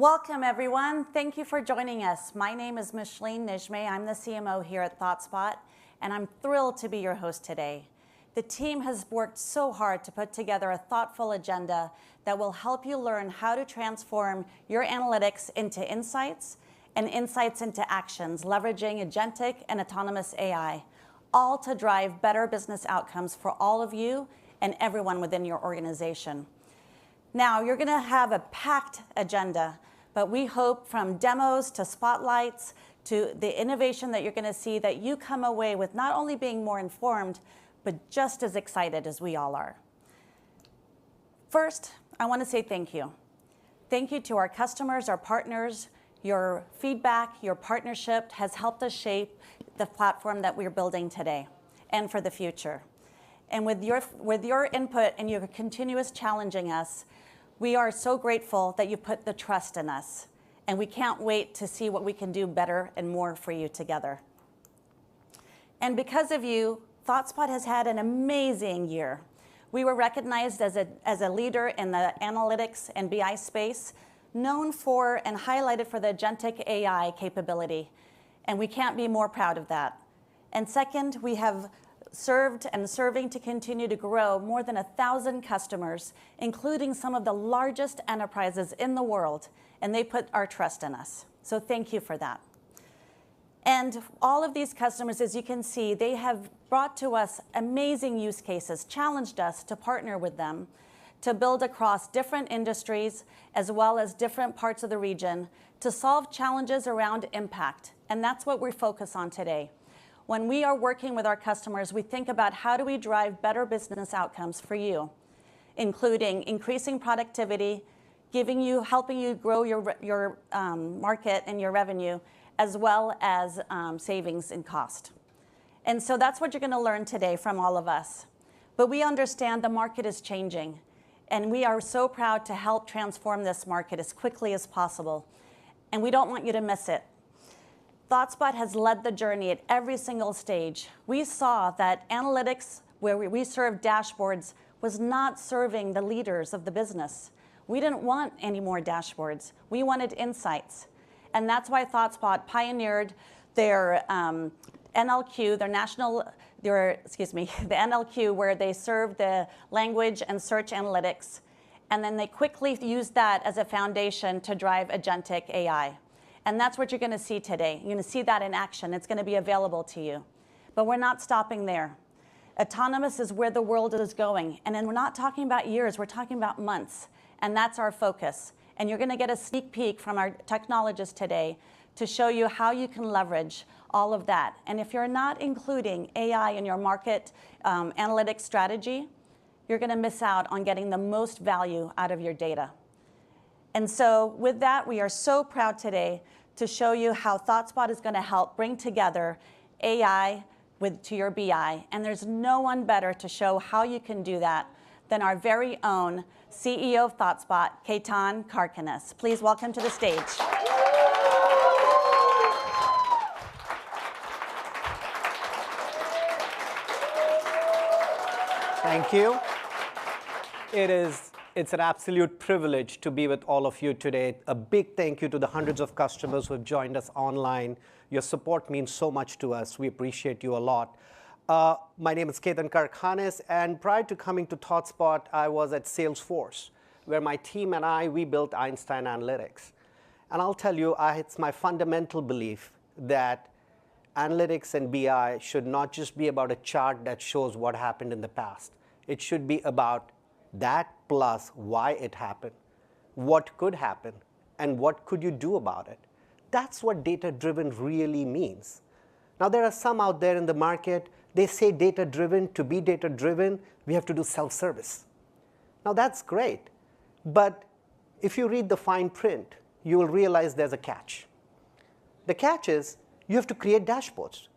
Welcome, everyone. Thank you for joining us. My name is Micheline Nijme. I'm the CMO here at ThoughtSpot, and I'm thrilled to be your host today. The team has worked so hard to put together a thoughtful agenda that will help you learn how to transform your analytics into insights and insights into actions, leveraging agentic and autonomous AI, all to drive better business outcomes for all of you and everyone within your organization. Now, you're going to have a packed agenda, but we hope from demos to spotlights to the innovation that you're going to see that you come away with not only being more informed, but just as excited as we all are. First, I want to say thank you. Thank you to our customers, our partners. Your feedback, your partnership has helped us shape the platform that we're building today and for the future. And with your input and your continuous challenging us, we are so grateful that you put the trust in us. And we can't wait to see what we can do better and more for you together. And because of you, ThoughtSpot has had an amazing year. We were recognized as a leader in the analytics and BI space, known for and highlighted for the agentic AI capability. And we can't be more proud of that. And second, we have served and serving to continue to grow more than 1,000 customers, including some of the largest enterprises in the world, and they put our trust in us. So thank you for that. And all of these customers, as you can see, they have brought to us amazing use cases, challenged us to partner with them to build across different industries as well as different parts of the region to solve challenges around impact. And that's what we focus on today. When we are working with our customers, we think about how do we drive better business outcomes for you, including increasing productivity, helping you grow your market and your revenue, as well as savings in cost. And so that's what you're going to learn today from all of us. But we understand the market is changing, and we are so proud to help transform this market as quickly as possible. And we don't want you to miss it. ThoughtSpot has led the journey at every single stage. We saw that analytics, where we served dashboards, was not serving the leaders of the business. We didn't want any more dashboards. We wanted insights. And that's why ThoughtSpot pioneered their NLQ, the NLQ, where they served the language and search analytics. And then they quickly used that as a foundation to drive agentic AI. And that's what you're going to see today. You're going to see that in action. It's going to be available to you. But we're not stopping there. Autonomous is where the world is going. And then we're not talking about years. We're talking about months. And that's our focus. And you're going to get a sneak peek from our technologists today to show you how you can leverage all of that. And if you're not including AI in your market analytics strategy, you're going to miss out on getting the most value out of your data. And so with that, we are so proud today to show you how ThoughtSpot is going to help bring together AI to your BI. And there's no one better to show how you can do that than our very own CEO of ThoughtSpot, Ketan Karkhanis. Please welcome to the stage. Thank you. It's an absolute privilege to be with all of you today. A big thank you to the hundreds of customers who have joined us online. Your support means so much to us. We appreciate you a lot. My name is Ketan Karkhanis, and prior to coming to ThoughtSpot, I was at Salesforce, where my team and we built Einstein Analytics. And I'll tell you, it's my fundamental belief that analytics and BI should not just be about a chart that shows what happened in the past. It should be about that plus why it happened, what could happen, and what could you do about it. That's what data-driven really means. Now, there are some out there in the market, they say data-driven, to be data-driven, we have to do self-service. Now, that's great. But if you read the fine print, you will realize there's a catch. The catch is you have to create dashboards.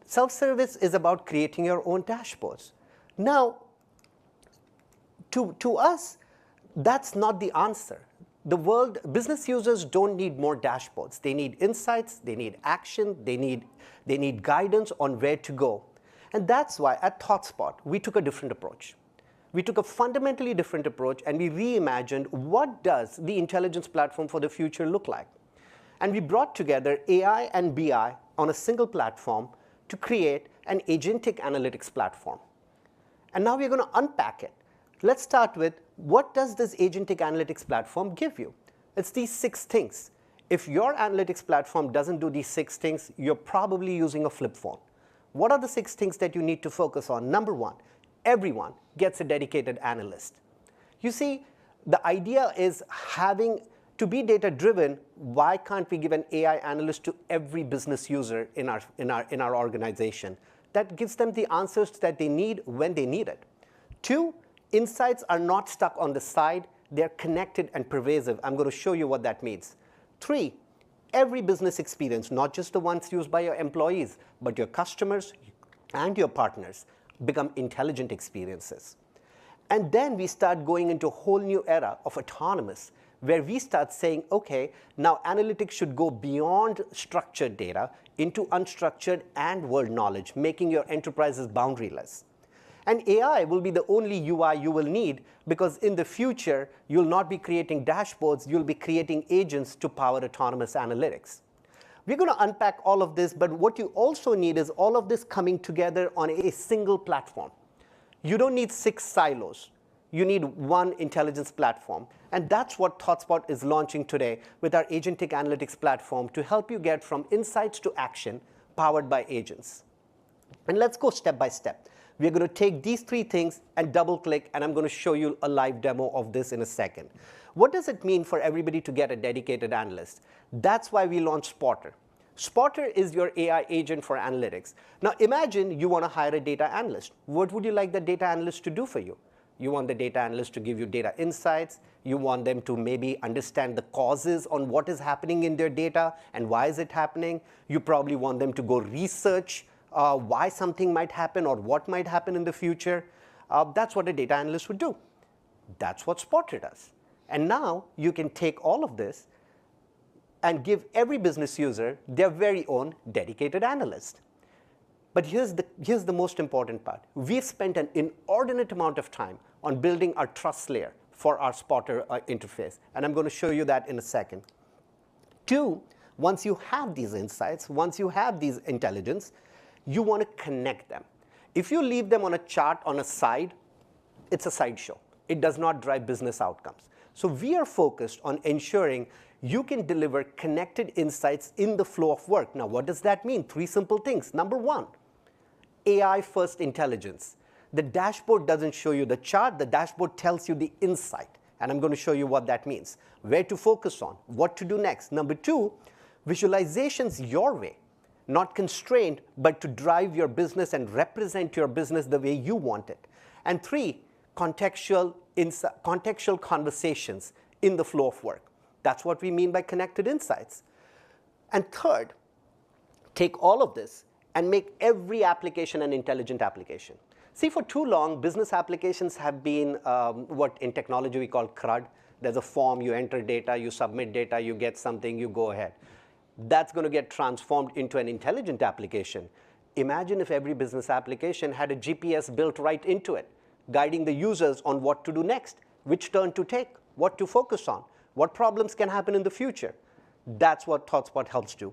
Self-service is about creating your own dashboards. Now, to us, that's not the answer. Business users don't need more dashboards. They need insights, they need action, they need guidance on where to go. And that's why at ThoughtSpot, we took a different approach. we took a fundamentally different approach and we reimagined what does the intelligence platform for the future look like. And we brought together AI and BI on a single platform to create an agentic analytics platform. And now we're going to unpack it. Let's start with, what does this agentic analytics platform give you? It's these 6 things. If your analytics platform doesn't do these 6 things, you're probably using a flip phone. What are the 6 things that you need to focus on? Number 1, everyone gets a dedicated analyst. You see, the idea is having to be data-driven. Why can't we give an AI analyst to every business user in our organization? That gives them the answers that they need when they need it. 2, insights are not stuck on the side. They're connected and pervasive. I'm going to show you what that means. 3, every business experience, not just the ones used by your employees, but your customers and your partners, become intelligent experiences. And then we start going into a whole new era of autonomous, where we start saying, OK, now analytics should go beyond structured data into unstructured and world knowledge, making your enterprises boundaryless. And AI will be the only UI you will need, because in the future, you'll not be creating dashboards. You'll be creating agents to power autonomous analytics. We're going to unpack all of this, but what you also need is all of this coming together on a single platform. You don't need 6 silos. You need one intelligence platform. And that's what ThoughtSpot is launching today with our agentic analytics platform to help you get from insights to action powered by agents. And let's go step by step. We're going to take these 3 things and double-click, and I'm going to show you a live demo of this in a second. What does it mean for everybody to get a dedicated analyst? That's why we launched Spotter. Spotter is your AI agent for analytics. Now imagine you want to hire a data analyst. What would you like the data analyst to do for you? You want the data analyst to give you data insights. You want them to maybe understand the causes on what is happening in their data and why is it happening. You probably want them to go research why something might happen or what might happen in the future. That's what a data analyst would do. That's what Spotter does. And now you can take all of this and give every business user their very own dedicated analyst. But here's the most important part. We've spent an inordinate amount of time on building our trust layer for our Spotter interface. And I'm going to show you that in a second. 2, once you have these insights, once you have these intelligence, you want to connect them. If you leave them on a chart on a side, it's a sideshow. It does not drive business outcomes. So we are focused on ensuring you can deliver connected insights in the flow of work. Now, what does that mean? 3 simple things. Number 1, AI-first intelligence. The dashboard doesn't show you the chart. The dashboard tells you the insight. And I'm going to show you what that means, where to focus on, what to do next. Number 2, visualizations your way, not constrained, but to drive your business and represent your business the way you want it. And 3, contextual conversations in the flow of work. That's what we mean by connected insights. And 3rd, take all of this and make every application an intelligent application. See, for too long, business applications have been what in technology we call CRUD. There's a form, you enter data, you submit data, you get something, you go ahead. That's going to get transformed into an intelligent application. Imagine if every business application had a GPS built right into it, guiding the users on what to do next, which turn to take, what to focus on, what problems can happen in the future. That's what ThoughtSpot helps do.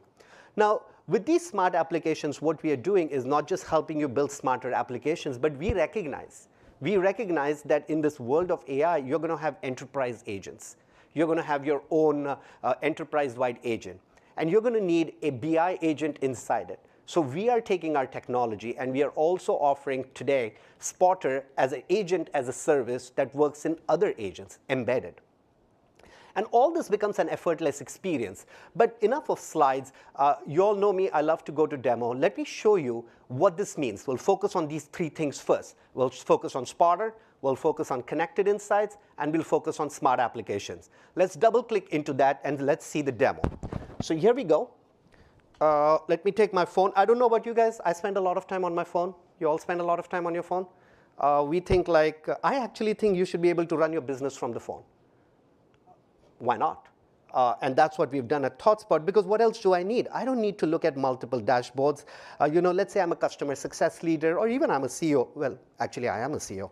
Now, with these smart applications, what we are doing is not just helping you build smarter applications, but we recognize that in this world of AI, you're going to have enterprise agents. You're going to have your own enterprise-wide agent. And you're going to need a BI agent inside it. So we are taking our technology, and we are also offering today Spotter as an agent as a service that works in other agents embedded. And all this becomes an effortless experience. But enough of slides. You all know me. I love to go to demo. Let me show you what this means. We'll focus on these 3 things first. We'll focus on Spotter. We'll focus on connected insights. And we'll focus on smart applications. Let's double-click into that, and let's see the demo. So here we go. Let me take my phone. I don't know about you guys. I spend a lot of time on my phone. You all spend a lot of time on your phone. We think I actually think you should be able to run your business from the phone. Why not? And that's what we've done at ThoughtSpot, because what else do I need? I don't need to look at multiple dashboards. Let's say I'm a customer success leader, or even I'm a CEO. Well, actually, I am a CEO.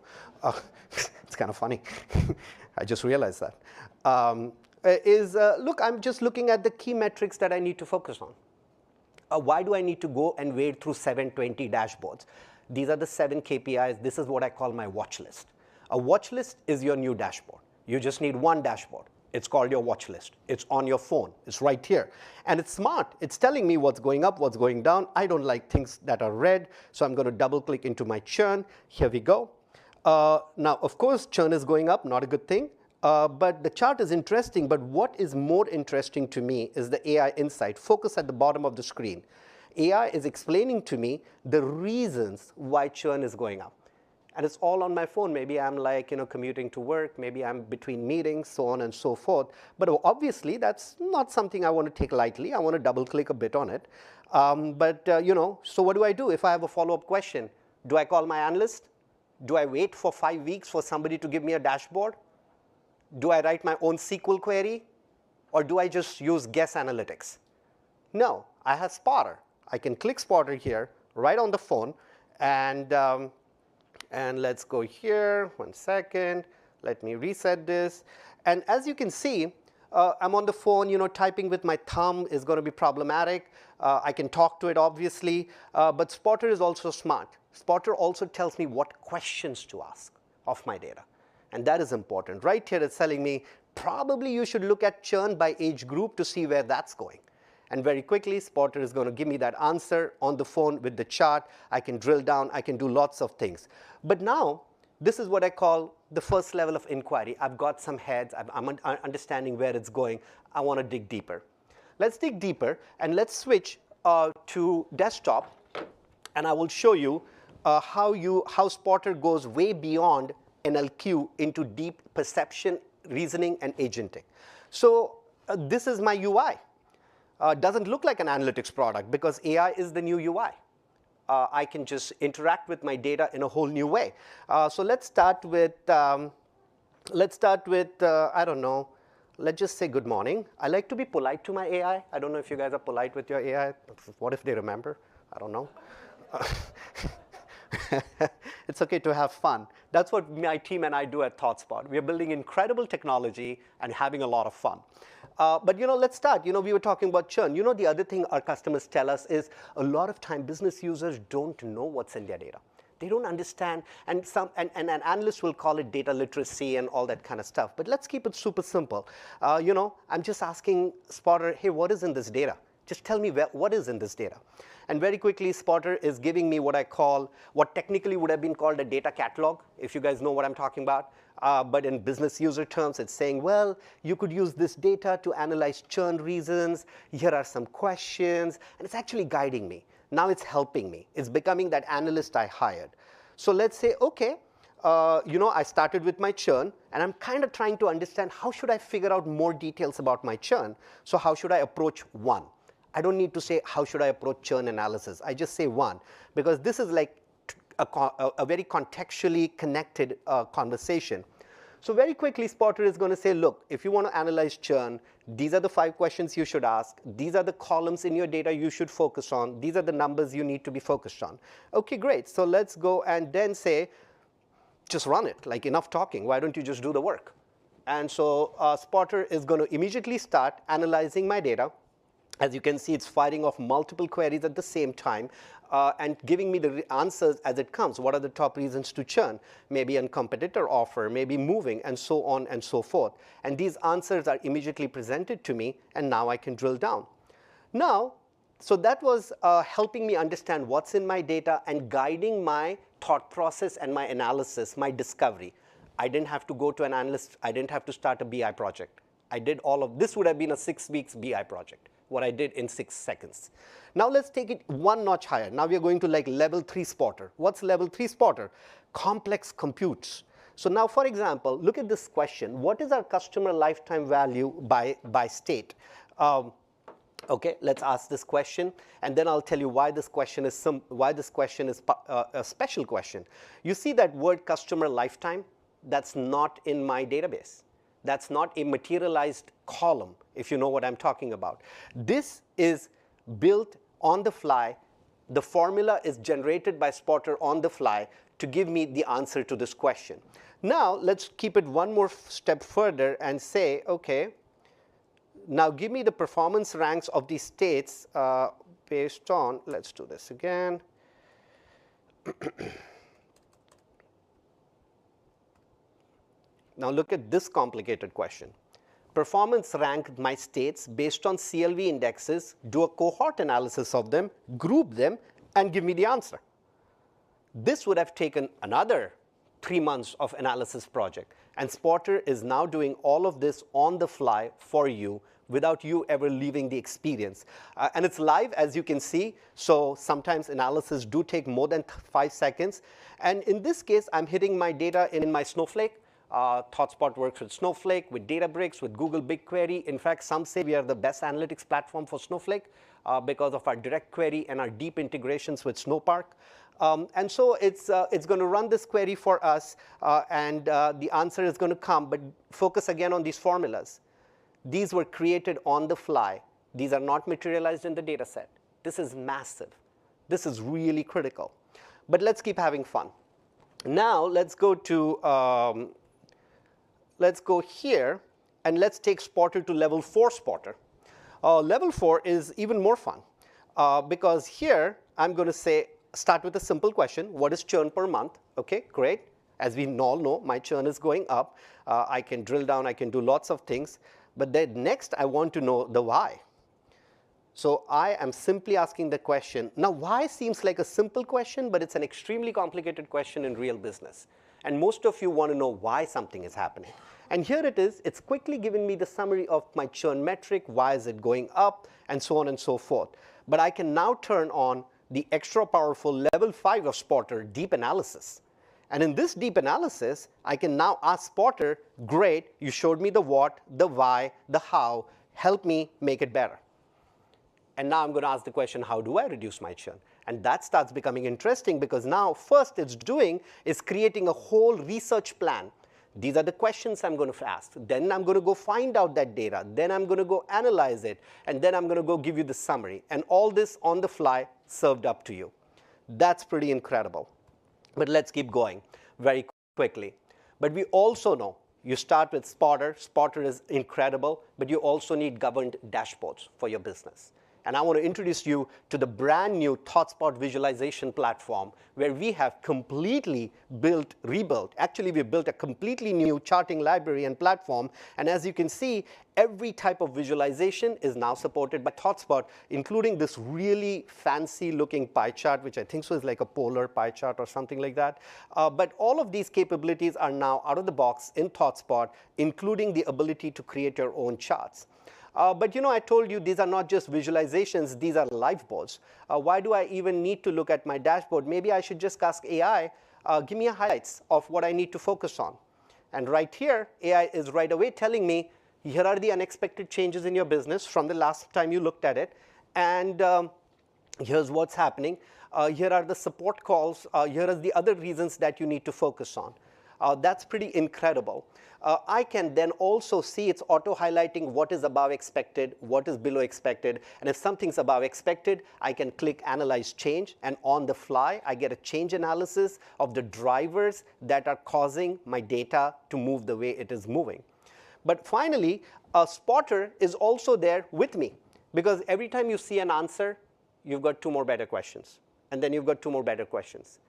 It's kind of funny. I just realized that. Look, I'm just looking at the key metrics that I need to focus on. Why do I need to go and wade through 720 dashboards? These are the 7 KPIs. This is what I call my watch list. A watch list is your new dashboard. You just need one dashboard. It's called your watch list. It's on your phone. It's right here. And it's smart. It's telling me what's going up, what's going down. I don't like things that are red, so I'm going to double click into my churn. Here we go. Now, of course, churn is going up, not a good thing. But the chart is interesting. But what is more interesting to me is the AI insight. Focus at the bottom of the screen. AI is explaining to me the reasons why churn is going up. And it's all on my phone. Maybe I'm commuting to work. Maybe I'm between meetings, so on and so forth. But obviously, that's not something I want to take lightly. I want to double click a bit on it. So what do I do if I have a follow-up question? Do I call my analyst? Do I wait for 5 weeks for somebody to give me a dashboard? Do I write my own SQL query? Or do I just use guess analytics? No, I have Spotter. I can click Spotter here, right on the phone, and let's go here, 1 second. Let me reset this. And as you can see, I'm on the phone, typing with my thumb is going to be problematic. I can talk to it, obviously, but Spotter is also smart. Spotter also tells me what questions to ask of my data, and that is important. Right here, it's telling me probably you should look at churn by age group to see where that's going. And very quickly, Spotter is going to give me that answer on the phone with the chart. I can drill down. I can do lots of things. But now, this is what I call the first level of inquiry. I've got some heads. I'm understanding where it's going. I want to dig deeper. Let's dig deeper, and let's switch to desktop. And I will show you how Spotter goes way beyond NLQ into deep perception, reasoning, and agentic. So this is my UI. Doesn't look like an analytics product because AI is the new UI. I can just interact with my data in a whole new way. So let's start with, I don't know, let's just say good morning. I like to be polite to my AI. I don't know if you guys are polite with your AI. What if they remember? I don't know. It's okay to have fun. That's what my team and I do at ThoughtSpot. We are building incredible technology and having a lot of fun. But let's start. We were talking about churn. The other thing our customers tell us is a lot of time business users don't know what's in their data. They don't understand, and an analyst will call it data literacy and all that kind of stuff. But let's keep it super simple. I'm just asking Spotter, hey, what is in this data? Just tell me what is in this data. And very quickly, Spotter is giving me what technically would have been called a data catalog, if you guys know what I'm talking about. But in business user terms, it's saying, well, you could use this data to analyze churn reasons. Here are some questions. And it's actually guiding me. Now it's helping me. It's becoming that analyst I hired. So let's say, OK, I started with my churn. And I'm kind of trying to understand how should I figure out more details about my churn. So how should I approach one? I don't need to say how should I approach churn analysis. I just say one, because this is like a very contextually connected conversation. So very quickly, Spotter is going to say, look, if you want to analyze churn, these are the 5 questions you should ask. These are the columns in your data you should focus on. These are the numbers you need to be focused on. OK, great. So let's go and then say, just run it. Like, enough talking. Why don't you just do the work? And so Spotter is going to immediately start analyzing my data. As you can see, it's firing off multiple queries at the same time and giving me the answers as it comes. What are the top reasons to churn? Maybe a competitor offer, maybe moving, and so on and so forth. And these answers are immediately presented to me, and now I can drill down. Now, so that was helping me understand what's in my data and guiding my thought process and my analysis, my discovery. I didn't have to go to an analyst. I didn't have to start a BI project. I did all of this. Would have been a 6 weeks BI project, what I did in 6 seconds. Now let's take it one notch higher. Now we are going to like level 3 Spotter. What's level 3 Spotter? Complex computes. So now, for example, look at this question. What is our customer lifetime value by state? OK, let's ask this question. And then I'll tell you why this question is a special question. You see that word customer lifetime? That's not in my database. That's not a materialized column, if you know what I'm talking about. This is built on the fly. The formula is generated by Spotter on the fly to give me the answer to this question. Now, let's keep it one more step further and say, OK, now give me the performance ranks of these states based on, let's do this again. Now look at this complicated question. Performance rank my states based on CLV indexes, do a cohort analysis of them, group them, and give me the answer. This would have taken another 3 months of analysis project. And Spotter is now doing all of this on the fly for you without you ever leaving the experience. And it's live, as you can see. So sometimes analysis do take more than 5 seconds. And in this case, I'm hitting my data in my Snowflake. ThoughtSpot works with Snowflake, with Databricks, with Google BigQuery. In fact, some say we are the best analytics platform for Snowflake because of our direct query and our deep integrations with Snowpark. And so it's going to run this query for us, and the answer is going to come. But focus again on these formulas. These were created on the fly. These are not materialized in the data set. This is massive. This is really critical. But let's keep having fun. Now let's go to let's go here, and let's take Spotter to level 4 Spotter. Level 4 is even more fun because here I'm going to say, start with a simple question. What is churn per month? OK, great. As we all know, my churn is going up. I can drill down. I can do lots of things. But then next, I want to know the why. So I am simply asking the question. Now, why seems like a simple question, but it's an extremely complicated question in real business. And most of you want to know why something is happening. And here it is. It's quickly giving me the summary of my churn metric, why is it going up, and so on and so forth. But I can now turn on the extra powerful level 5 of Spotter, deep analysis. And in this deep analysis, I can now ask Spotter, great, you showed me the what, the why, the how, help me make it better. And now I'm going to ask the question, how do I reduce my churn? And that starts becoming interesting because now first it's doing is creating a whole research plan. These are the questions I'm going to ask. Then I'm going to go find out that data. Then I'm going to go analyze it. And then I'm going to go give you the summary. And all this on the fly served up to you. That's pretty incredible. But let's keep going very quickly. But we also know you start with Spotter. Spotter is incredible. But you also need governed dashboards for your business. And I want to introduce you to the brand new ThoughtSpot visualization platform where we have completely rebuilt. Actually, we built a completely new charting library and platform. And as you can see, every type of visualization is now supported by ThoughtSpot, including this really fancy looking pie chart, which I think so is like a polar pie chart or something like that. But all of these capabilities are now out of the box in ThoughtSpot, including the ability to create your own charts. But I told you these are not just visualizations, these are live boards. Why do I even need to look at my dashboard? Maybe I should just ask AI, give me highlights of what I need to focus on. And right here, AI is right away telling me, here are the unexpected changes in your business from the last time you looked at it. And here's what's happening. Here are the support calls. Here are the other reasons that you need to focus on. That's pretty incredible. I can then also see it's auto-highlighting what is above expected, what is below expected. And if something's above expected, I can click Analyze Change. And on the fly, I get a change analysis of the drivers that are causing my data to move the way it is moving. But finally, Spotter is also there with me. Because every time you see an answer, you've got 2 more better questions. And then you've got 2 more better questions.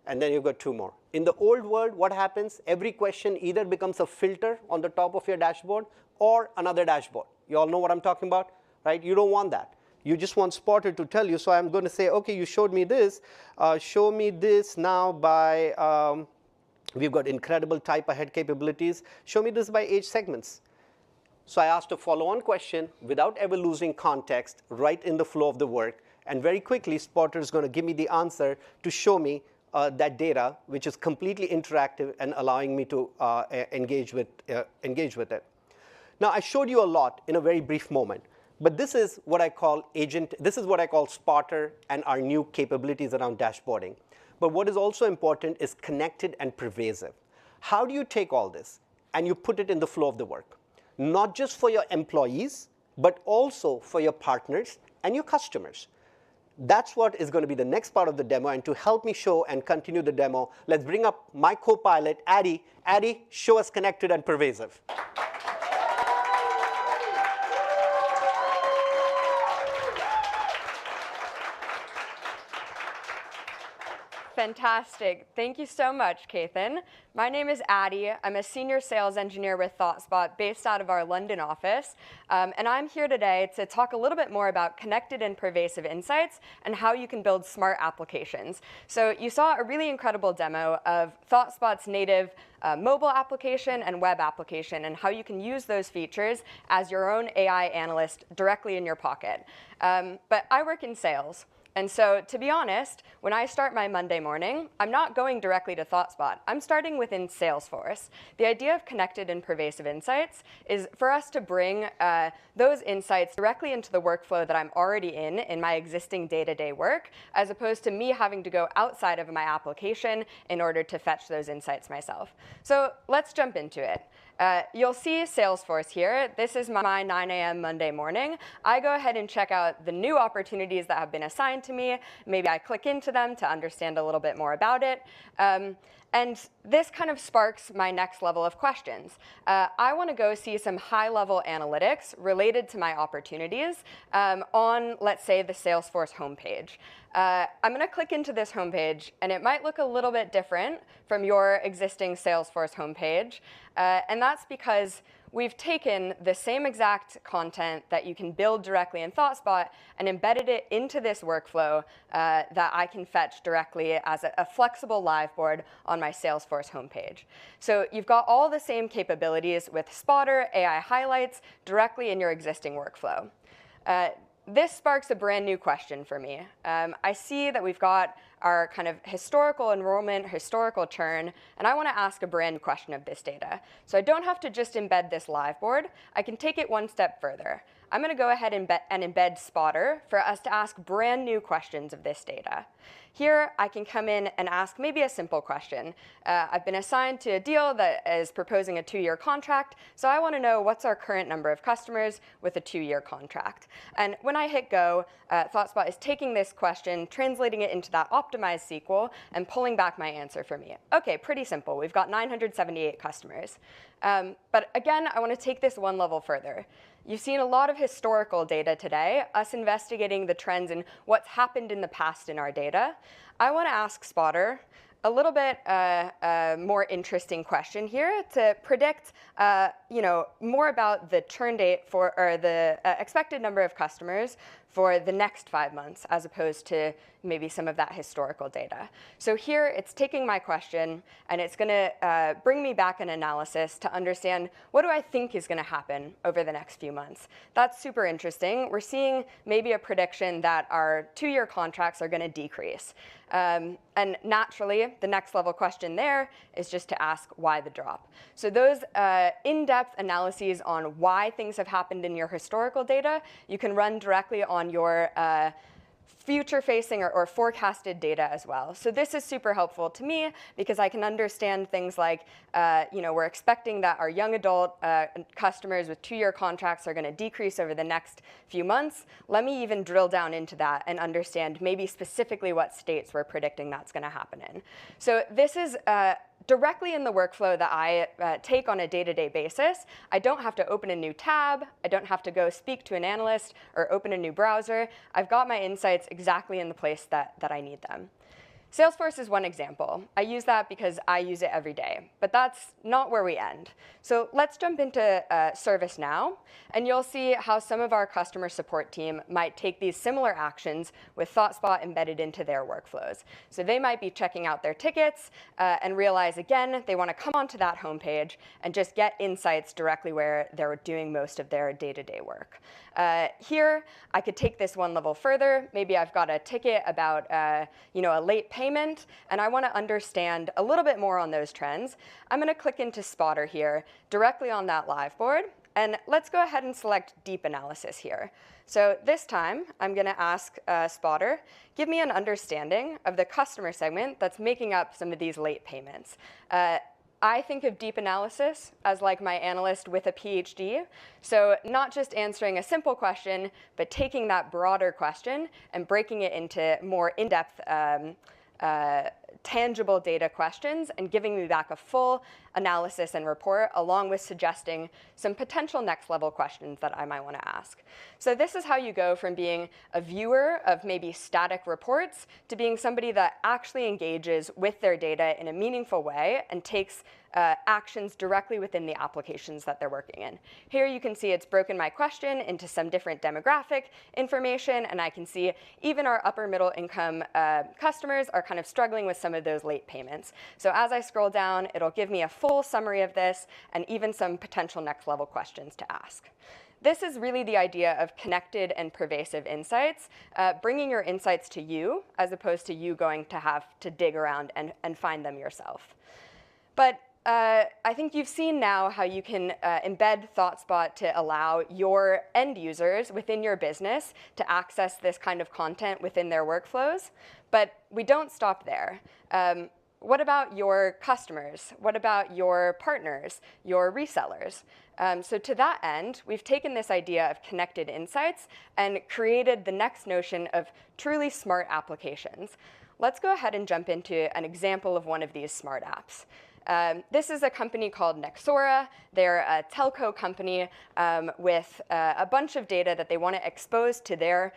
And then you've got 2 more. In the old world, what happens? Every question either becomes a filter on the top of your dashboard or another dashboard. You all know what I'm talking about, right? You don't want that. You just want Spotter to tell you. So I'm going to say, OK, you showed me this. Show me this now by, we've got incredible type ahead capabilities. Show me this by age segments. So I asked a follow-on question without ever losing context right in the flow of the work. And very quickly, Spotter is going to give me the answer to show me that data, which is completely interactive and allowing me to engage with it. Now, I showed you a lot in a very brief moment. But this is what I call this is what I call Spotter and our new capabilities around dashboarding. But what is also important is connected and pervasive. How do you take all this and you put it in the flow of the work, not just for your employees, but also for your partners and your customers. That's what is going to be the next part of the demo. And to help me show and continue the demo, let's bring up my co-pilot, Addy. Addy, show us connected and pervasive. Fantastic. Thank you so much, Ketan. My name is Addy. I'm a senior sales engineer with ThoughtSpot based out of our London office. And I'm here today to talk a little bit more about connected and pervasive insights and how you can build smart applications. So you saw a really incredible demo of ThoughtSpot's native mobile application and web application and how you can use those features as your own AI analyst directly in your pocket. But I work in sales. And so, to be honest, when I start my Monday morning, I'm not going directly to ThoughtSpot. I'm starting within Salesforce. The idea of connected and pervasive insights is for us to bring those insights directly into the workflow that I'm already in my existing day-to-day work, as opposed to me having to go outside of my application in order to fetch those insights myself. So let's jump into it. You'll see Salesforce here. This is my 9 a.m. Monday morning. I go ahead and check out the new opportunities that have been assigned to me. Maybe I click into them to understand a little bit more about it. And this kind of sparks my next level of questions. I want to go see some high-level analytics related to my opportunities on, let's say, the Salesforce homepage. I'm going to click into this homepage, and it might look a little bit different from your existing Salesforce homepage. And that's because we've taken the same exact content that you can build directly in ThoughtSpot and embedded it into this workflow that I can fetch directly as a flexible live board on my Salesforce homepage. So you've got all the same capabilities with Spotter, AI highlights, directly in your existing workflow. This sparks a brand new question for me. I see that we've got our kind of historical enrollment, historical churn, and I want to ask a brand new question of this data. So I don't have to just embed this live board. I can take it one step further. I'm going to go ahead and embed Spotter for us to ask brand new questions of this data. Here, I can come in and ask maybe a simple question. I've been assigned to a deal that is proposing a 2-year contract, so I want to know what's our current number of customers with a 2-year contract. And when I hit go, ThoughtSpot is taking this question, translating it into that optimized SQL, and pulling back my answer for me. OK, pretty simple. We've got 978 customers. But again, I want to take this one level further. You've seen a lot of historical data today, us investigating the trends and what's happened in the past in our data. I want to ask Spotter a little bit more interesting question here to predict more about the churn date for, or the expected number of customers for the next 5 months, as opposed to maybe some of that historical data. So here, it's taking my question, and it's going to bring me back an analysis to understand what do I think is going to happen over the next few months. That's super interesting. We're seeing maybe a prediction that our 2-year contracts are going to decrease. And naturally, the next level question there is just to ask why the drop. So those in-depth analyses on why things have happened in your historical data, you can run directly on your future-facing or forecasted data as well. So this is super helpful to me because I can understand things like, we're expecting that our young adult customers with 2-year contracts are going to decrease over the next few months. Let me even drill down into that and understand maybe specifically what states we're predicting that's going to happen in. So this is directly in the workflow that I take on a day-to-day basis. I don't have to open a new tab. I don't have to go speak to an analyst or open a new browser. I've got my insights exactly in the place that I need them. Salesforce is one example. I use that because I use it every day. But that's not where we end. So let's jump into ServiceNow. And you'll see how some of our customer support team might take these similar actions with ThoughtSpot embedded into their workflows. So they might be checking out their tickets and realize, again, they want to come onto that homepage and just get insights directly where they're doing most of their day-to-day work. Here, I could take this one level further. Maybe I've got a ticket about a late payment, and I want to understand a little bit more on those trends. I'm going to click into Spotter here, directly on that live board. And let's go ahead and select Deep Analysis here. So this time, I'm going to ask Spotter, give me an understanding of the customer segment that's making up some of these late payments. I think of deep analysis as like my analyst with a PhD. So not just answering a simple question, but taking that broader question and breaking it into more in-depth tangible data questions and giving me back a full analysis and report, along with suggesting some potential next level questions that I might want to ask. So this is how you go from being a viewer of maybe static reports to being somebody that actually engages with their data in a meaningful way and takes actions directly within the applications that they're working in. Here you can see it's broken my question into some different demographic information, and I can see even our upper middle income customers are kind of struggling with some of those late payments. So as I scroll down, it'll give me a full summary of this and even some potential next level questions to ask. This is really the idea of connected and pervasive insights, bringing your insights to you as opposed to you going to have to dig around and find them yourself. But I think you've seen now how you can embed ThoughtSpot to allow your end users within your business to access this kind of content within their workflows. But we don't stop there. What about your customers? What about your partners, your resellers? So to that end, we've taken this idea of connected insights and created the next notion of truly smart applications. Let's go ahead and jump into an example of one of these smart apps. This is a company called Nexora. They're a telco company with a bunch of data that they want to expose to their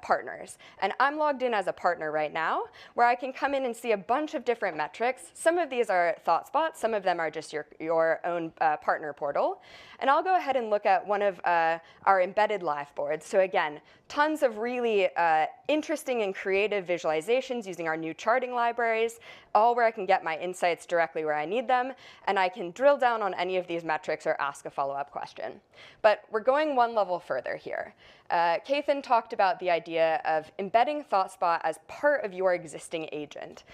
partners. And I'm logged in as a partner right now, where I can come in and see a bunch of different metrics. Some of these are ThoughtSpot. Some of them are just your own partner portal. And I'll go ahead and look at one of our embedded live boards. So again, tons of really interesting and creative visualizations using our new charting libraries, all where I can get my insights directly where I need them, and I can drill down on any of these metrics or ask a follow-up question. But we're going one level further here. Ketan talked about the idea of embedding ThoughtSpot as part of your existing agent.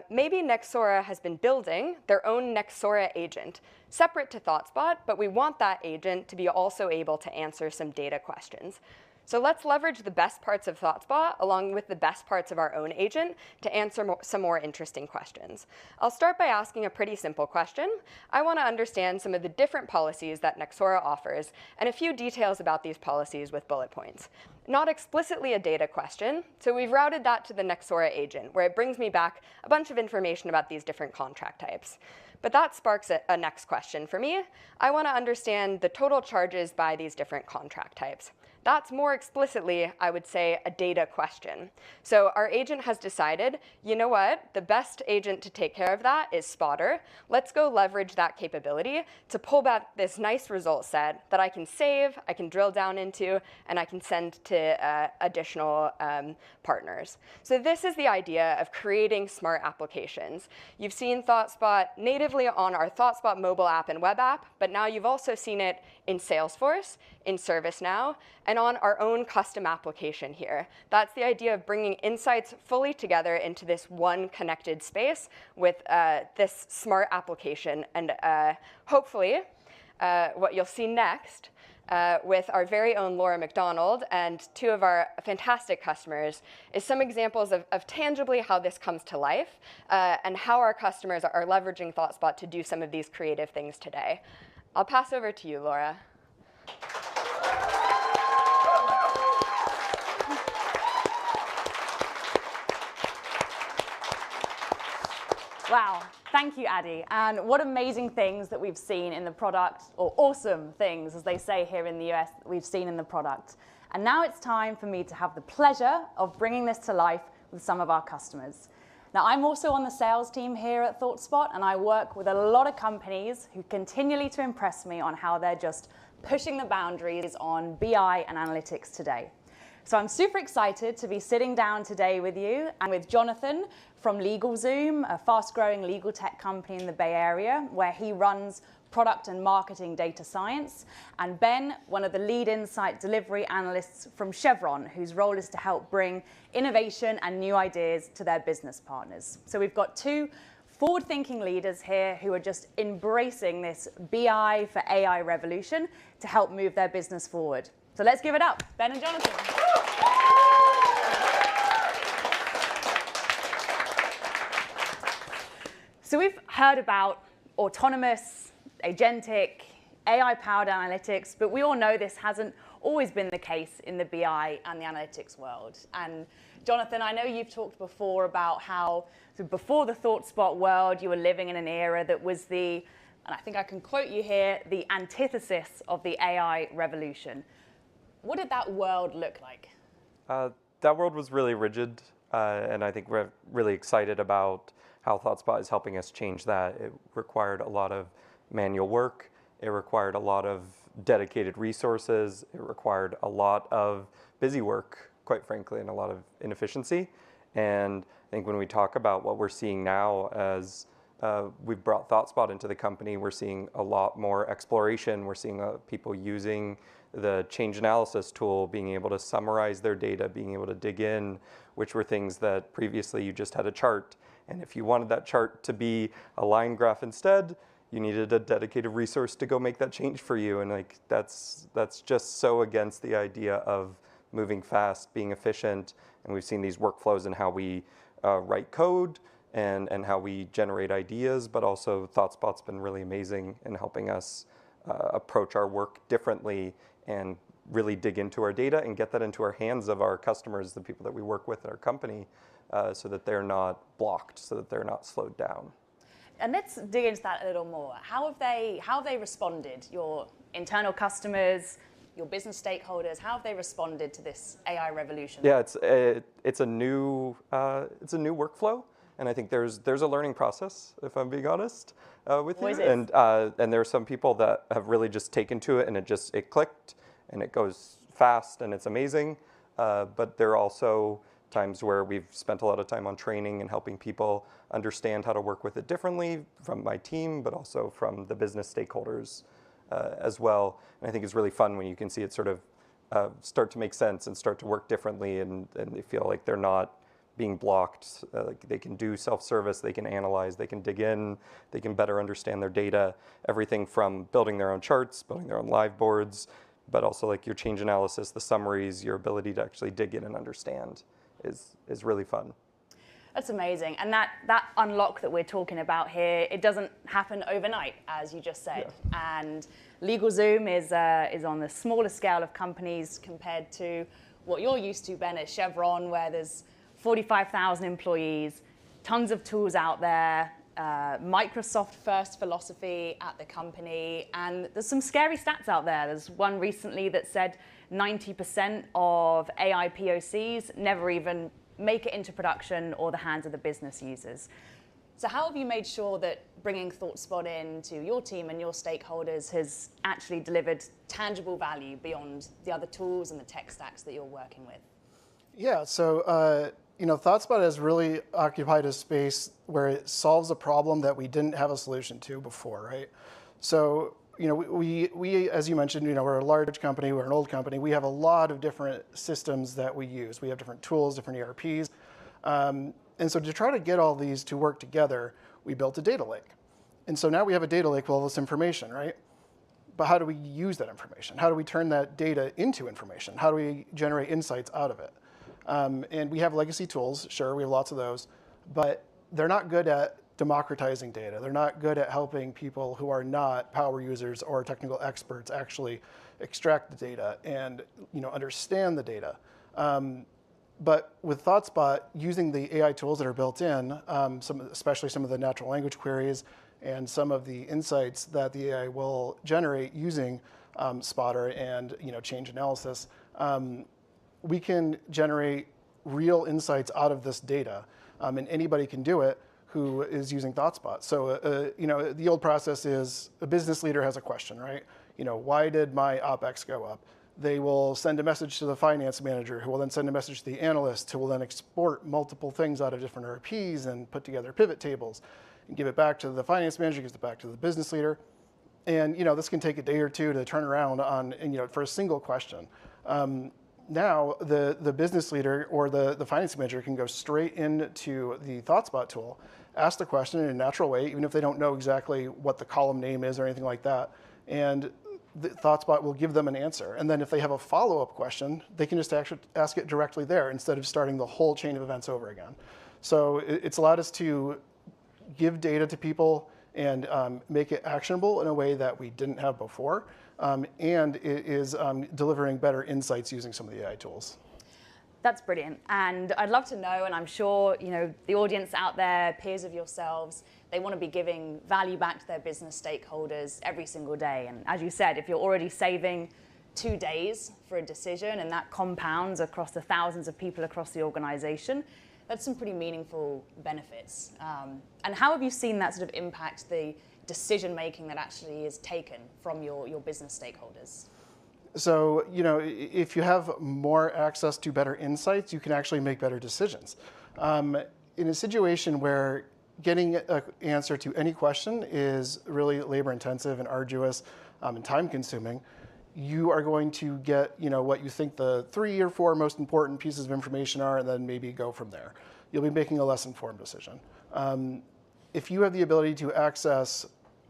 Maybe Nexora has been building their own Nexora agent, separate to ThoughtSpot, but we want that agent to be also able to answer some data questions. So let's leverage the best parts of ThoughtSpot along with the best parts of our own agent to answer some more interesting questions. I'll start by asking a pretty simple question. I want to understand some of the different policies that Nexora offers and a few details about these policies with bullet points. Not explicitly a data question, so we've routed that to the Nexora agent, where it brings me back a bunch of information about these different contract types. But that sparks a next question for me. I want to understand the total charges by these different contract types. That's more explicitly, I would say, a data question. So our agent has decided, you know what, the best agent to take care of that is Spotter. Let's go leverage that capability to pull back this nice result set that I can save, I can drill down into, and I can send to additional partners. So this is the idea of creating smart applications. You've seen ThoughtSpot natively on our ThoughtSpot mobile app and web app, but now you've also seen it in Salesforce, in ServiceNow, and on our own custom application here. That's the idea of bringing insights fully together into this one connected space with this smart application. And hopefully, what you'll see next with our very own Laura McDonald and two of our fantastic customers is some examples of tangibly how this comes to life and how our customers are leveraging ThoughtSpot to do some of these creative things today. I'll pass over to you, Laura. Wow, thank you, Addie. And what amazing things that we've seen in the product, or awesome things, as they say here in the US, that we've seen in the product. And now it's time for me to have the pleasure of bringing this to life with some of our customers. Now, I'm also on the sales team here at ThoughtSpot, and I work with a lot of companies who continually to impress me on how they're just pushing the boundaries on BI and analytics today. So I'm super excited to be sitting down today with you and with Jonathan from LegalZoom, a fast-growing legal tech company in the Bay Area, where he runs product and marketing data science, and Ben, one of the lead insight delivery analysts from Chevron, whose role is to help bring innovation and new ideas to their business partners. So we've got two forward-thinking leaders here who are just embracing this BI for AI revolution to help move their business forward. So let's give it up, Ben and Jonathan. So we've heard about autonomous, agentic, AI-powered analytics, but we all know this hasn't always been the case in the BI and the analytics world. And Jonathan, I know you've talked before about how before the ThoughtSpot world, you were living in an era that was and I think I can quote you here, the antithesis of the AI revolution. What did that world look like? That world was really rigid, and I think we're really excited about how ThoughtSpot is helping us change that. It required a lot of manual work. It required a lot of dedicated resources. It required a lot of busy work, quite frankly, and a lot of inefficiency. And I think when we talk about what we're seeing now as we've brought ThoughtSpot into the company, we're seeing a lot more exploration. We're seeing people using the change analysis tool, being able to summarize their data, being able to dig in, which were things that previously you just had a chart. And if you wanted that chart to be a line graph instead, you needed a dedicated resource to go make that change for you. And like that's just so against the idea of moving fast, being efficient. And we've seen these workflows in how we write code and how we generate ideas, but also ThoughtSpot's been really amazing in helping us approach our work differently and really dig into our data and get that into our hands of our customers, the people that we work with at our company, so that they're not blocked, so that they're not slowed down. And let's dig into that a little more. How have they responded? Your internal customers, your business stakeholders, how have they responded to this AI revolution? Yeah, it's a new workflow, and I think there's a learning process, if I'm being honest with you. And there are some people that have really just taken to it, and it clicked, and it goes fast, and it's amazing. But there are also times where we've spent a lot of time on training and helping people understand how to work with it differently from my team, but also from the business stakeholders as well. And I think it's really fun when you can see it sort of start to make sense and start to work differently, and they feel like they're not being blocked. Like they can do self-service, they can analyze, they can dig in, they can better understand their data, everything from building their own charts, building their own live boards, but also like your change analysis, the summaries, your ability to actually dig in and understand is really fun. That's amazing. And that unlock that we're talking about here, it doesn't happen overnight, as you just said. Yeah. And LegalZoom is on the smaller scale of companies compared to what you're used to, Ben, at Chevron, where there's 45,000 employees, tons of tools out there, Microsoft first philosophy at the company, and there's some scary stats out there. There's one recently that said 90% of AI POCs never even make it into production or the hands of the business users. So how have you made sure that bringing ThoughtSpot into your team and your stakeholders has actually delivered tangible value beyond the other tools and the tech stacks that you're working with? Yeah, so ThoughtSpot has really occupied a space where it solves a problem that we didn't have a solution to before, right? So we as you mentioned, we're a large company, we're an old company. We have a lot of different systems that we use. We have different tools, different ERPs. And so to try to get all these to work together, we built a data lake. And so now we have a data lake with all this information, right? But how do we use that information? How do we turn that data into information? How do we generate insights out of it? And we have legacy tools, sure, we have lots of those, but they're not good at democratizing data. They're not good at helping people who are not power users or technical experts actually extract the data and understand the data. But with ThoughtSpot, using the AI tools that are built in, especially some of the natural language queries and some of the insights that the AI will generate using Spotter and change analysis, we can generate real insights out of this data, and anybody can do it who is using ThoughtSpot. So, the old process is a business leader has a question, right? Why did my OpEx go up? They will send a message to the finance manager, who will then send a message to the analyst, who will then export multiple things out of different ERPs and put together pivot tables and give it back to the finance manager, gives it back to the business leader. And this can take a day or two to turn around on, for a single question. Now, the business leader or the finance manager can go straight into the ThoughtSpot tool, ask the question in a natural way, even if they don't know exactly what the column name is or anything like that, and the ThoughtSpot will give them an answer. And then if they have a follow-up question, they can just actually ask it directly there instead of starting the whole chain of events over again. So it's allowed us to give data to people and make it actionable in a way that we didn't have before. And it is delivering better insights using some of the AI tools. That's brilliant. And I'd love to know, and I'm sure the audience out there, peers of yourselves, they want to be giving value back to their business stakeholders every single day. And as you said, if you're already saving 2 days for a decision and that compounds across the thousands of people across the organization, that's some pretty meaningful benefits. And how have you seen that sort of impact the decision making that actually is taken from your business stakeholders? So, if you have more access to better insights, you can actually make better decisions. In a situation where getting an answer to any question is really labor intensive and arduous and time consuming, you are going to get what you think the 3 or 4 most important pieces of information are, and then maybe go from there. You'll be making a less informed decision. If you have the ability to access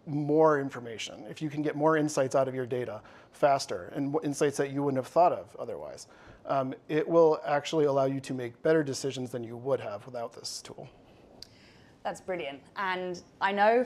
more information, if you can get more insights out of your data faster, and insights that you wouldn't have thought of otherwise, it will actually allow you to make better decisions than you would have without this tool. That's brilliant. And I know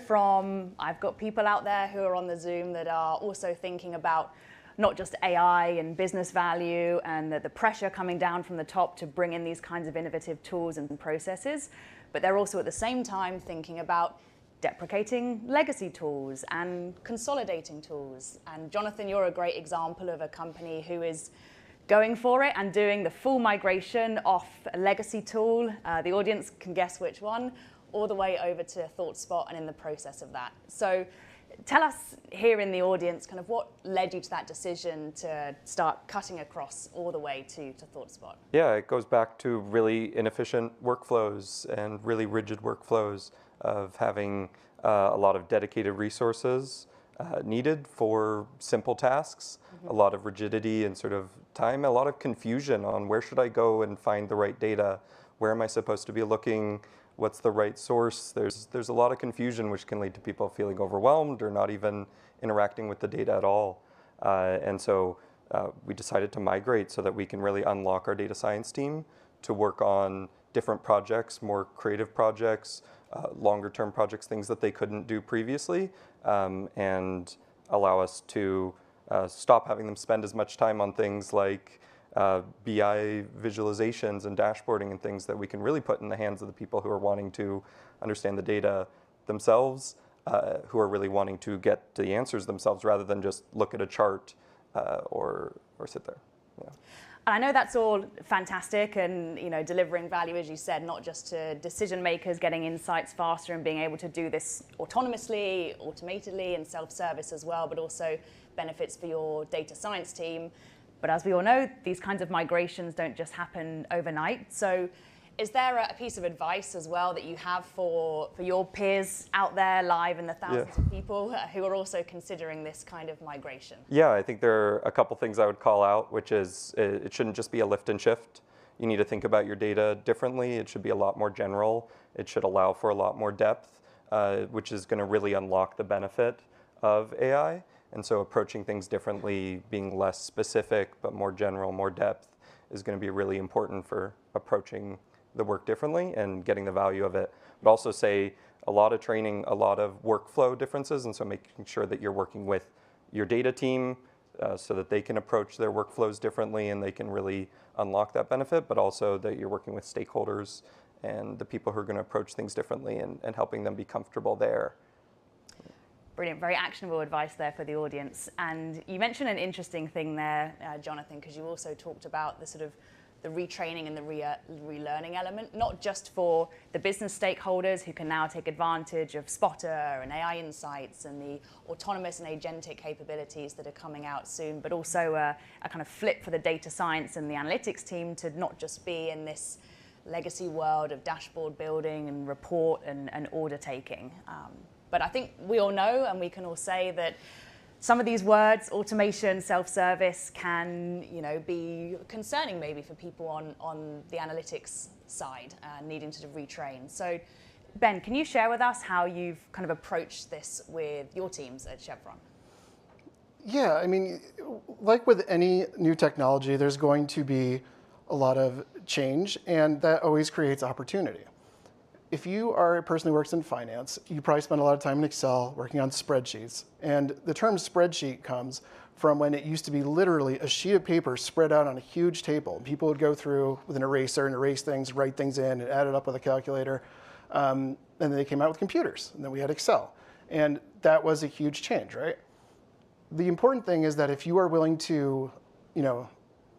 I've got people out there who are on the Zoom that are also thinking about not just AI and business value and the pressure coming down from the top to bring in these kinds of innovative tools and processes, but they're also at the same time thinking about deprecating legacy tools and consolidating tools. And Jonathan, you're a great example of a company who is going for it and doing the full migration off a legacy tool, the audience can guess which one, all the way over to ThoughtSpot and in the process of that. So tell us here in the audience kind of what led you to that decision to start cutting across all the way to ThoughtSpot. Yeah, it goes back to really inefficient workflows and really rigid workflows of having a lot of dedicated resources needed for simple tasks, a lot of rigidity and sort of time, a lot of confusion on where should I go and find the right data, where am I supposed to be looking, what's the right source. There's a lot of confusion which can lead to people feeling overwhelmed or not even interacting with the data at all. And so we decided to migrate so that we can really unlock our data science team to work on different projects, more creative projects, longer term projects, things that they couldn't do previously, and allow us to stop having them spend as much time on things like BI visualizations and dashboarding and things that we can really put in the hands of the people who are wanting to understand the data themselves, who are really wanting to get the answers themselves rather than just look at a chart or sit there. Yeah. And I know that's all fantastic and delivering value, as you said, not just to decision makers getting insights faster and being able to do this autonomously, automatedly, and self-service as well, but also benefits for your data science team. But as we all know, these kinds of migrations don't just happen overnight. So is there a piece of advice as well that you have for your peers out there live and the thousands of people who are also considering this kind of migration? Yeah, I think there are a couple things I would call out, which is it shouldn't just be a lift and shift. You need to think about your data differently. It should be a lot more general. It should allow for a lot more depth, which is going to really unlock the benefit of AI. And so approaching things differently, being less specific, but more general, more depth, is going to be really important for approaching the work differently and getting the value of it. But also say a lot of training, a lot of workflow differences, and so making sure that you're working with your data team so that they can approach their workflows differently and they can really unlock that benefit, but also that you're working with stakeholders and the people who are going to approach things differently and helping them be comfortable there. Brilliant, very actionable advice there for the audience. And you mentioned an interesting thing there, Jonathan, because you also talked about the sort of the retraining and the relearning element, not just for the business stakeholders who can now take advantage of Spotter and AI insights and the autonomous and agentic capabilities that are coming out soon, but also a kind of flip for the data science and the analytics team to not just be in this legacy world of dashboard building and report and order taking. But I think we all know, and we can all say that some of these words, automation, self-service, can be concerning maybe for people on the analytics side, needing to retrain. So Ben, can you share with us how you've kind of approached this with your teams at Chevron? Yeah, I mean, like with any new technology, there's going to be a lot of change, and that always creates opportunity. if you are a person who works in finance, you probably spend a lot of time in Excel working on spreadsheets. And the term spreadsheet comes from when it used to be literally a sheet of paper spread out on a huge table. People would go through with an eraser and erase things, write things in, and add it up with a calculator. And then they came out with computers, and then we had Excel. And that was a huge change, right? The important thing is that if you are willing to,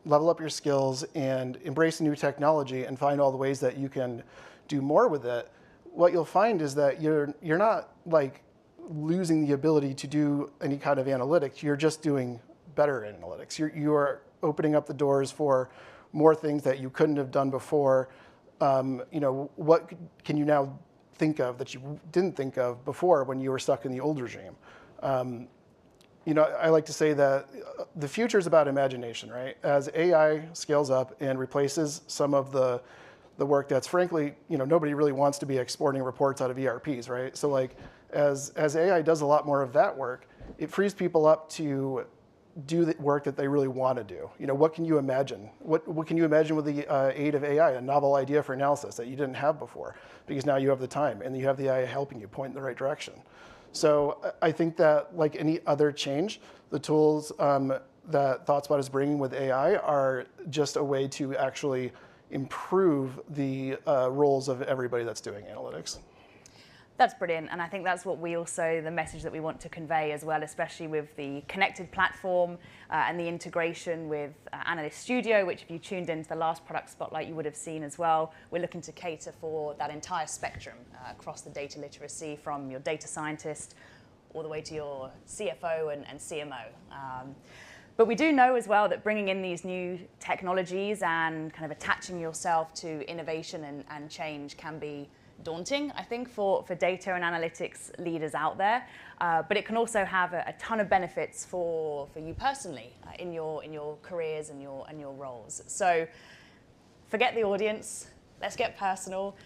level up your skills and embrace new technology and find all the ways that you can do more with it, what you'll find is that you're not like losing the ability to do any kind of analytics. You're just doing better analytics. You are opening up the doors for more things that you couldn't have done before. What can you now think of that you didn't think of before when you were stuck in the old regime? I like to say that the future is about imagination, right? As AI scales up and replaces some of the work that's frankly, nobody really wants to be exporting reports out of ERPs, right? So like, as AI does a lot more of that work, it frees people up to do the work that they really want to do. What can you imagine? What can you imagine with the aid of AI? A novel idea for analysis that you didn't have before, because now you have the time and you have the AI helping you point in the right direction. So I think that like any other change, the tools that ThoughtSpot is bringing with AI are just a way to actually improve the roles of everybody that's doing analytics. That's brilliant, and I think that's what the message that we want to convey as well, especially with the connected platform and the integration with Analyst Studio, which if you tuned into the last product spotlight, you would have seen as well. We're looking to cater for that entire spectrum across the data literacy, from your data scientist all the way to your CFO and CMO. But we do know as well that bringing in these new technologies and kind of attaching yourself to innovation and change can be daunting, I think, for data and analytics leaders out there. But it can also have a ton of benefits for you personally in your careers and your roles. So forget the audience. Let's get personal.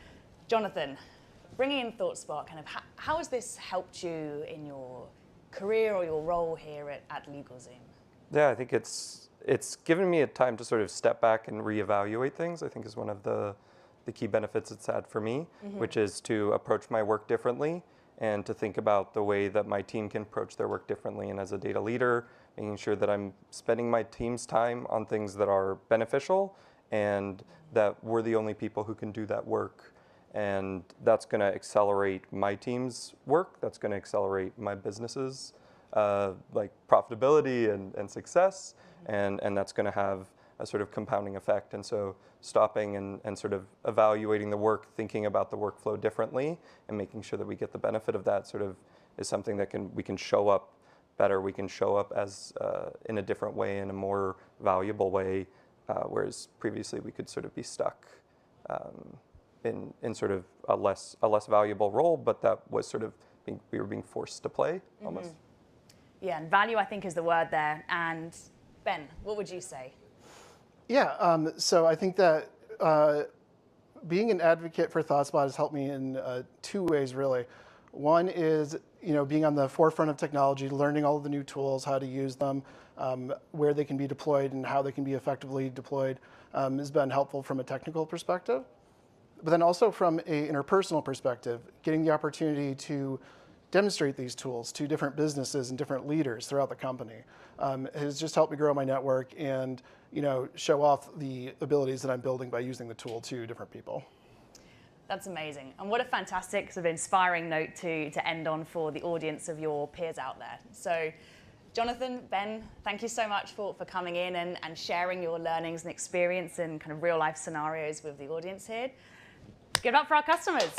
Jonathan, bringing in ThoughtSpot, kind of how has this helped you in your career or your role here at LegalZoom? Yeah, I think it's given me a time to sort of step back and reevaluate things. I think is one of the key benefits it's had for me, which is to approach my work differently and to think about the way that my team can approach their work differently. And as a data leader, making sure that I'm spending my team's time on things that are beneficial and that we're the only people who can do that work. And that's going to accelerate my team's work. That's going to accelerate my business's like profitability and success. And that's going to have a sort of compounding effect. And so stopping and sort of evaluating the work, thinking about the workflow differently, and making sure that we get the benefit of that sort of is something that we can show up better. We can show up as in a different way, in a more valuable way, whereas previously we could sort of be stuck in sort of a less valuable role, but that was sort of we were being forced to play almost. Yeah, and value I think is the word there. And Ben, what would you say? Yeah, so I think that being an advocate for ThoughtSpot has helped me in two ways, really. One is, being on the forefront of technology, learning all of the new tools, how to use them, where they can be deployed and how they can be effectively deployed has been helpful from a technical perspective. But then also from an interpersonal perspective, getting the opportunity to demonstrate these tools to different businesses and different leaders throughout the company has just helped me grow my network and show off the abilities that I'm building by using the tool to different people. That's amazing. And what a fantastic sort of inspiring note to end on for the audience of your peers out there. So Jonathan, Ben, thank you so much for coming in and sharing your learnings and experience in kind of real life scenarios with the audience here. Give it up for our customers.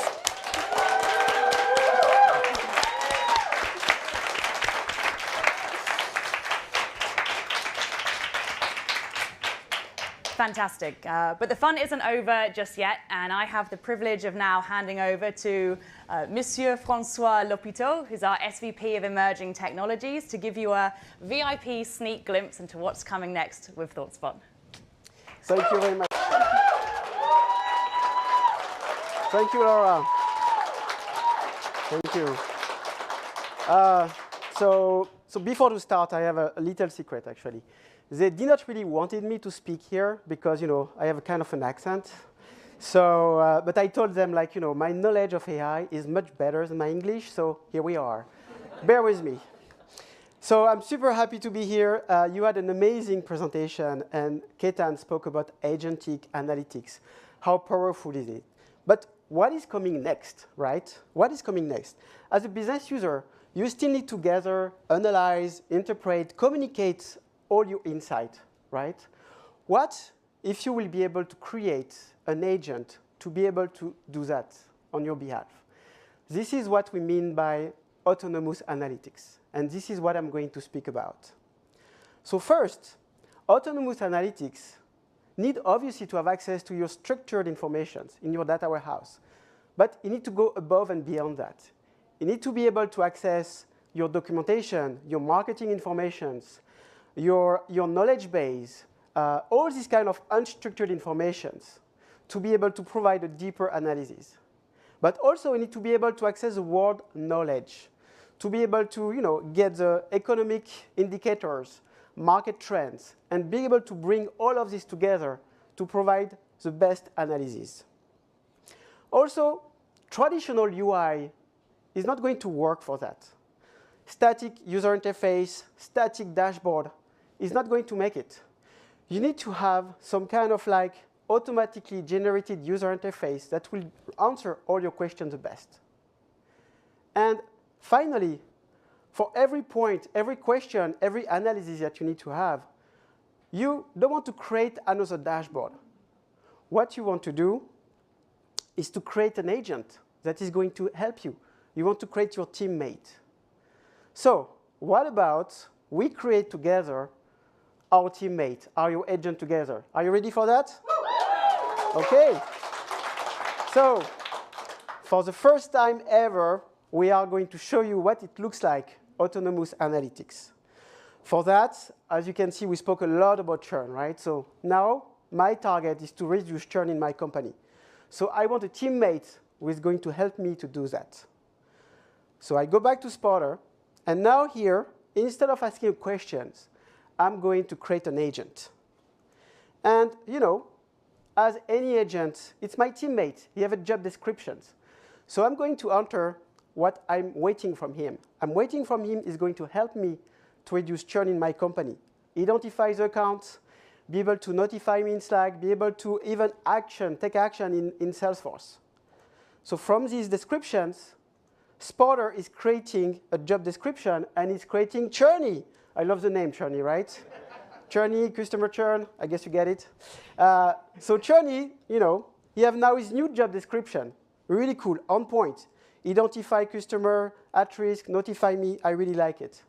Fantastic. But the fun isn't over just yet, and I have the privilege of now handing over to Monsieur Francois Lopitaux, who's our SVP of Emerging Technologies, to give you a VIP sneak glimpse into what's coming next with ThoughtSpot. Thank you very much. Thank you, Laura. Thank you. So before we start, I have a little secret, actually. They did not really wanted me to speak here because, I have a kind of an accent. So, but I told them, like, my knowledge of AI is much better than my English, so here we are. Bear with me. So I'm super happy to be here. You had an amazing presentation, and Ketan spoke about agentic analytics. How powerful is it? But what is coming next, right? What is coming next? As a business user, you still need to gather, analyze, interpret, communicate all your insight, right? What if you will be able to create an agent to be able to do that on your behalf? This is what we mean by autonomous analytics. And this is what I'm going to speak about. So first, autonomous analytics need obviously to have access to your structured information in your data warehouse. But you need to go above and beyond that. You need to be able to access your documentation, your marketing informations, your knowledge base, all these kind of unstructured informations to be able to provide a deeper analysis. But also you need to be able to access the world knowledge, to be able to get the economic indicators, market trends, and be able to bring all of this together to provide the best analysis. Also, traditional UI is not going to work for that. Static user interface, static dashboard is not going to make it. You need to have some kind of like automatically generated user interface that will answer all your questions the best. And finally, for every point, every question, every analysis that you need to have, you don't want to create another dashboard. What you want to do is to create an agent that is going to help you. You want to create your teammate. So what about we create together our teammate, our agent together? Are you ready for that? OK. So for the first time ever, we are going to show you what it looks like, autonomous analytics. For that, as you can see, we spoke a lot about churn, right? So now my target is to reduce churn in my company. So I want a teammate who is going to help me to do that. So I go back to Spotter. And now here, instead of asking questions, I'm going to create an agent. And as any agent, it's my teammate. He has a job descriptions. So I'm going to enter what I'm waiting from him. I'm waiting from him is going to help me to reduce churn in my company. Identify the accounts, be able to notify me in Slack, be able to even take action in Salesforce. So from these descriptions, Spotter is creating a job description, and it's creating Churny. I love the name Churny, right? Churny, customer churn, I guess you get it. So Churny, he have now his new job description. Really cool, on point. Identify customer, at risk, notify me. I really like it.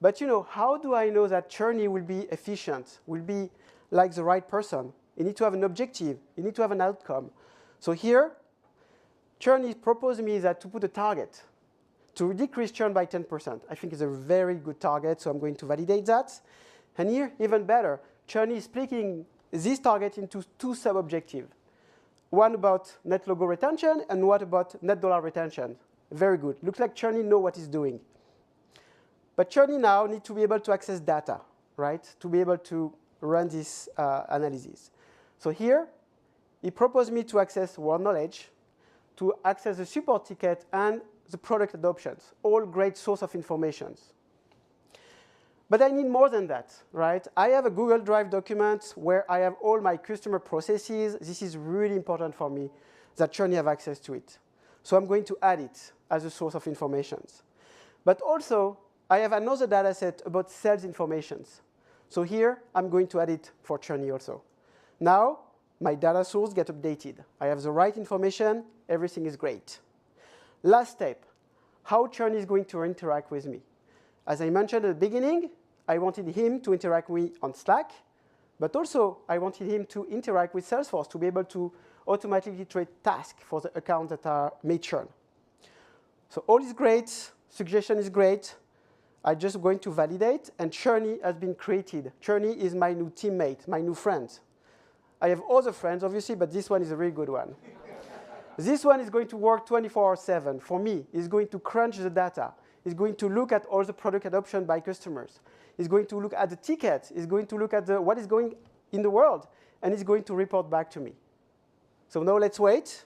But how do I know that Churny will be efficient, will be like the right person? You need to have an objective. You need to have an outcome. So here, Churny proposed me that to put a target to decrease churn by 10%. I think it's a very good target, so I'm going to validate that. And here, even better, Churny is splitting this target into two sub-objectives. One about net logo retention, and one about net dollar retention. Very good. Looks like Churny knows what he's doing. But Churny now needs to be able to access data, right, to be able to run this analysis. So here, he proposed me to access world knowledge, to access the support ticket, and the product adoptions, all great source of information. But I need more than that, right? I have a Google Drive document where I have all my customer processes. This is really important for me that Churny have access to it. So I'm going to add it as a source of information. But also, I have another data set about sales information. So here, I'm going to add it for Churny also. Now, my data source gets updated. I have the right information. Everything is great. Last step, how Churny is going to interact with me. As I mentioned at the beginning, I wanted him to interact with me on Slack, but also I wanted him to interact with Salesforce to be able to automatically create tasks for the accounts that are made churn. So all is great. Suggestion is great. I'm just going to validate, and Churny has been created. Churny is my new teammate, my new friend. I have other friends, obviously, but this one is a really good one. This one is going to work 24/7 for me. It's going to crunch the data. It's going to look at all the product adoption by customers. It's going to look at the tickets. It's going to look at what is going in the world. And it's going to report back to me. So now let's wait.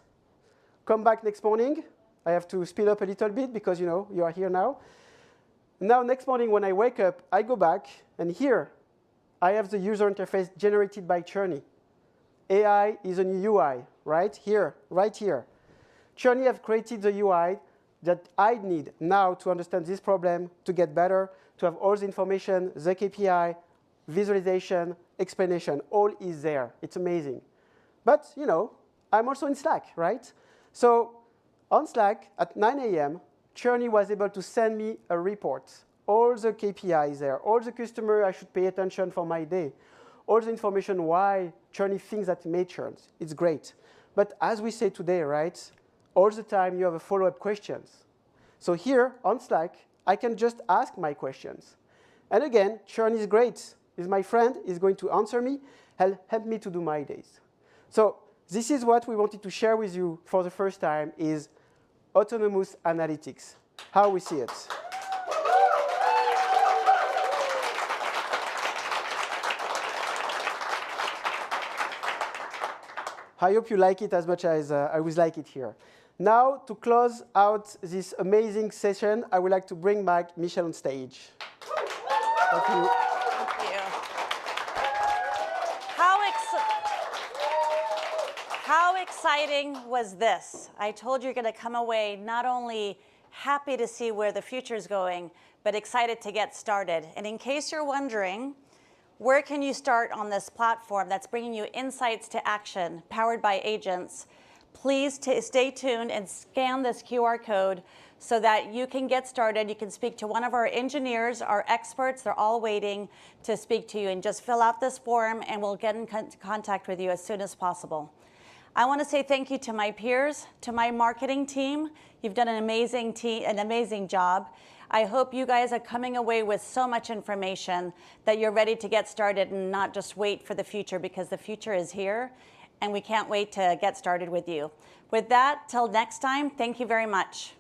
Come back next morning. I have to speed up a little bit because you are here now. Now next morning when I wake up, I go back, and here I have the user interface generated by Cherney. AI is a new UI, right here, right here. Cherney have created the UI that I need now to understand this problem, to get better, to have all the information, the KPI, visualization, explanation, all is there. It's amazing. But, I'm also in Slack, right? So on Slack, at 9 a.m., Cherney was able to send me a report. All the KPIs there, all the customer I should pay attention for my day, all the information why Cherney thinks that may churn. It's great. But as we say today, right, all the time you have a follow-up questions. So here on Slack, I can just ask my questions. And again, Cherney is great. He's my friend. He's going to answer me, help me to do my days. So this is what we wanted to share with you for the first time is autonomous analytics, how we see it. I hope you like it as much as I would like it here. Now, to close out this amazing session, I would like to bring back Michelle on stage. Thank you. Thank you. How exciting was this? I told you you're going to come away not only happy to see where the future is going, but excited to get started. And in case you're wondering, where can you start on this platform that's bringing you insights to action, powered by agents? Please stay tuned and scan this QR code so that you can get started. You can speak to one of our engineers, our experts. They're all waiting to speak to you. And just fill out this form, and we'll get in contact with you as soon as possible. I want to say thank you to my peers, to my marketing team. You've done an amazing job. I hope you guys are coming away with so much information that you're ready to get started and not just wait for the future, because the future is here, and we can't wait to get started with you. With that, till next time, thank you very much.